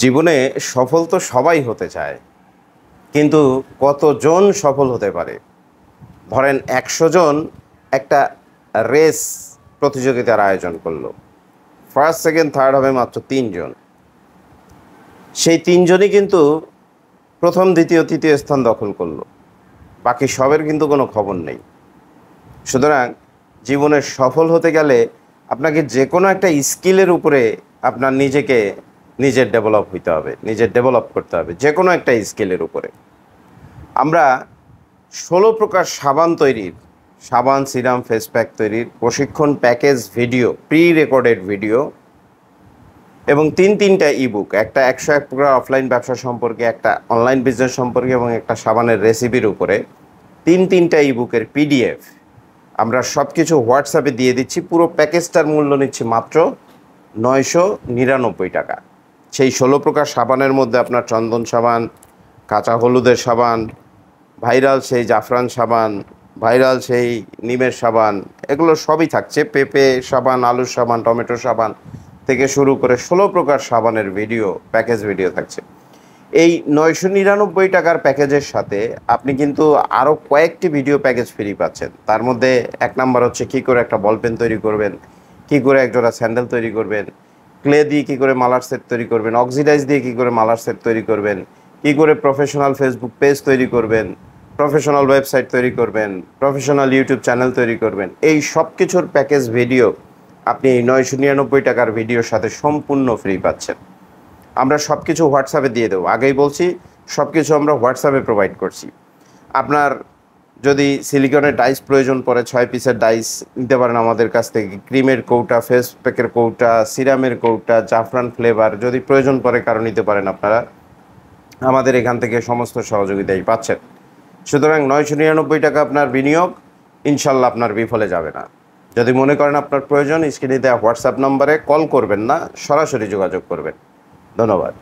জীবনে সফল তো সবাই হতে চায়, কিন্তু কতজন সফল হতে পারে? ধরেন ১০০ জন একটা রেস প্রতিযোগিতার আয়োজন করলো। ফার্স্ট, সেকেন্ড, থার্ড হবে মাত্র ৩ জন। সেই ৩ জনই কিন্তু প্রথম, দ্বিতীয়, তৃতীয় স্থান দখল করলো। বাকি সবের কিন্তু কোনো খবর নেই। সুতরাং জীবনে সফল হতে গেলে আপনাকে যে কোনো একটা স্কিলের উপরে আপনার নিজের ডেভেলপ হইতে হবে, নিজের ডেভেলপ করতে হবে যে কোনো একটা স্কিলের উপরে। আমরা ১৬ প্রকার সাবান তৈরির, সাবান, সিরাম, ফেস প্যাক তৈরির প্রশিক্ষণ package video, pre recorded video এবং তিনটা ইবুক, একটা ১০১ প্রকার অফলাইন ব্যবসা সম্পর্কে, একটা অনলাইন বিজনেস সম্পর্কে এবং একটা সাবানের রেসিপির উপরে তিনটা ইবুকের পিডিএফ আমরা সব কিছু হোয়াটসঅ্যাপে দিয়ে দিচ্ছি। পুরো প্যাকেজটার মূল্য নিচ্ছি মাত্র ৯৯৯ টাকা। সেই ১৬ প্রকার সাবানের মধ্যে আপনার চন্দন সাবান, কাঁচা হলুদের সাবান, ভাইরাল সেই জাফরান সাবান, ভাইরাল সেই নিমের সাবান, এগুলো সবই থাকছে। পেঁপে সাবান, আলুর সাবান, টমেটো সাবান থেকে শুরু করে ১৬ প্রকার সাবানের ভিডিও, প্যাকেজ ভিডিও থাকছে। এই ৯৯৯ টাকার প্যাকেজের সাথে আপনি কিন্তু আরও কয়েকটি ভিডিও প্যাকেজ ফ্রি পাচ্ছেন। তার মধ্যে ১ নাম্বার হচ্ছে কী করে একটা বল পেন তৈরি করবেন, কী করে একজোড়া স্যান্ডেল তৈরি করবেন, ক্লে দিয়ে কী করে মালার সেট তৈরি করবেন, অক্সিডাইজ দিয়ে কী করে মালার সেট তৈরি করবেন, কী করে প্রফেশনাল ফেসবুক পেজ তৈরি করবেন, প্রফেশনাল ওয়েবসাইট তৈরি করবেন, প্রফেশনাল ইউটিউব চ্যানেল তৈরি করবেন। এই সব কিছুর প্যাকেজ ভিডিও আপনি এই ৯৯৯ টাকার ভিডিওর সাথে সম্পূর্ণ ফ্রি পাচ্ছেন। আমরা সব কিছু হোয়াটসঅ্যাপে দিয়ে দেবো। আগেই বলছি, সব কিছু আমরা হোয়াটসঅ্যাপে প্রোভাইড করছি। আপনার যদি সিলিকনের ডাইস প্রয়োজন পড়ে, ৬ পিসের ডাইস নিতে পারেন আমাদের কাছ থেকে। ক্রিমের কৌটা, ফেস প্যাকের কৌটা, সিরামের কৌটা, জাফরান ফ্লেভার যদি প্রয়োজন পড়ে কারো নিতে পারেন আপনারা। আমাদের এখান থেকে সমস্ত সহযোগিতাই পাচ্ছেন। সুতরাং ৯৯৯ টাকা আপনার বিনিয়োগ, ইনশাল্লাহ আপনার বিফলে যাবে না। যদি মনে করেন আপনার প্রয়োজন, স্ক্রিনে দেওয়া হোয়াটসঅ্যাপ নম্বরে কল করবেন না, সরাসরি যোগাযোগ করবেন। ধন্যবাদ।